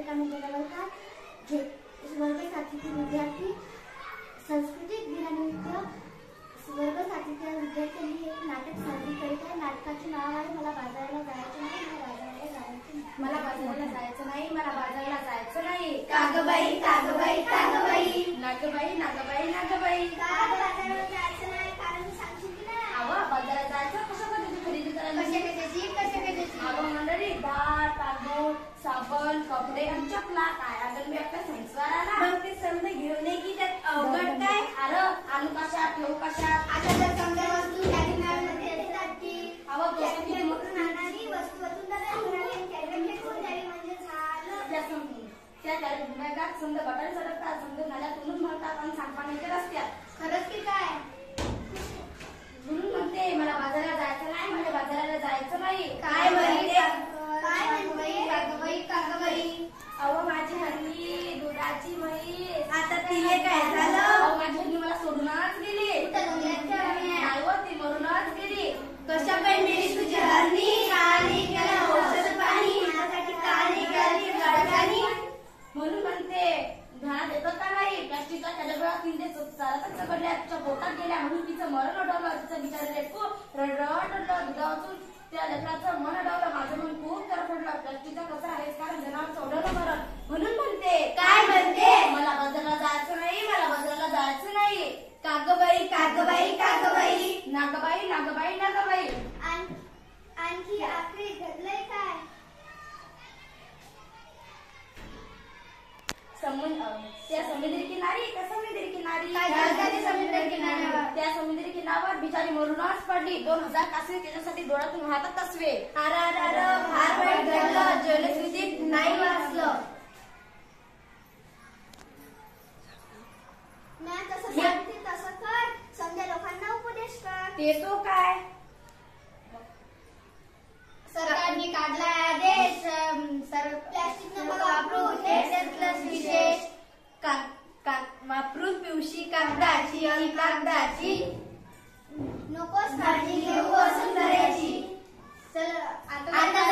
का मित्रांनो का वर्ग साथीचे विद्यार्थी सांस्कृतिक दिनानिमित्त वर्ग साथीच्या विद्यार्थ्यांनी एक नाटक सादर करीत आहे। नाटकाचे नाव आहे मला बाजाराला जायचं नाही, मला बाजाराला जायचं नाही, मला बाजाराला जायचं नाही। कागबाई कागबाई कागबाई नागबाई नागबाई नागबाई बाजाराला जायचं नाही कारण सांगशील की नाही? अहो बाजारात जायचं कशा पद्धतीची खरेदी करायला? कशाची अहो मंडळी डाळ तांदूळ साबण कपडे आणि चपला काय अजून मी आपल्या संस्काराला मग ते समजा घेऊन ये की त्यात अवघड काय? अरे आलू कशात ठेवू कशात? आता जर समजा वस्तू कॅरीबॅगमध्ये येतात की अहो कॅरीबॅगमधून आणणारी वस्तू कॅरीबॅग कोण द्यावी म्हणजे झालं। त्या कॅरीबॅगात समजा बटाटे सडकतात, समजा नाल्यातून भरतात आणि सांडपाणी येते रस्त्यात। खरंच की काय? म्हणून म्हणते मला बाजाराला जायचं नाही, मला बाजाराला जायचं नाही। काय म्हणते कागबाई कागबाई? अहो माझी हल्ली दुधाची म्हैस आता तिले काय झालं? अहो माझी हल्ली मला सोडूनच गेली। नाही हो ती मरूनच गेली। कशा पेंडली तुझी हरणी? काळी केला औषध पाणी माझ्यासाठी काळी केली गडकानी। म्हणून म्हणते ध्यानात येतं का नाही? प्लास्टिकच्या कॅरीबॅग तिने चालतच पडल्या, तिच्या पोटात गेल्या म्हणून तिचं मरण ओढवलं। तिचं बिचारे लेकरू रडरड दुधावरून त्या लेकराचं मन अडवलं। माझं मन खूप तरफडलं। प्लास्टिकचा कचरा आहेच कारण जनावरचं ओढवलं मरण। म्हणून म्हणते काय म्हणते? मला बाजाराला जायचं नाही, मला बाजाराला जायचं नाही। कागबाई कागबाई कागबाई नागबाई नागबाई नागबाई आणखी आखरी घडलंय काय? त्या समुद्री किनारी त्या समुद्री किनारी काय झालं समुद्र किनाऱ्यावर? त्या समुद्री किनाऱ्यावर बिचारी मरूनच पडली। 2000 कासवे त्याच्यासाठी डोळ्यातून वाहतात कासवे। अरे फार वाईट घडलं। जलस्वितीत नाही वाचलं। मी तसं सांगते तसं कर, समजा लोकांना उपदेश कर। ते तो काय सरकारने काढला आदेश प्लास्टिक नको वापरू हे त्यातलंच विशेष। वापरून पिवशी कागदाची आणि कागदाची नकोच काळजी घेऊ वसुंधरेची। चल आता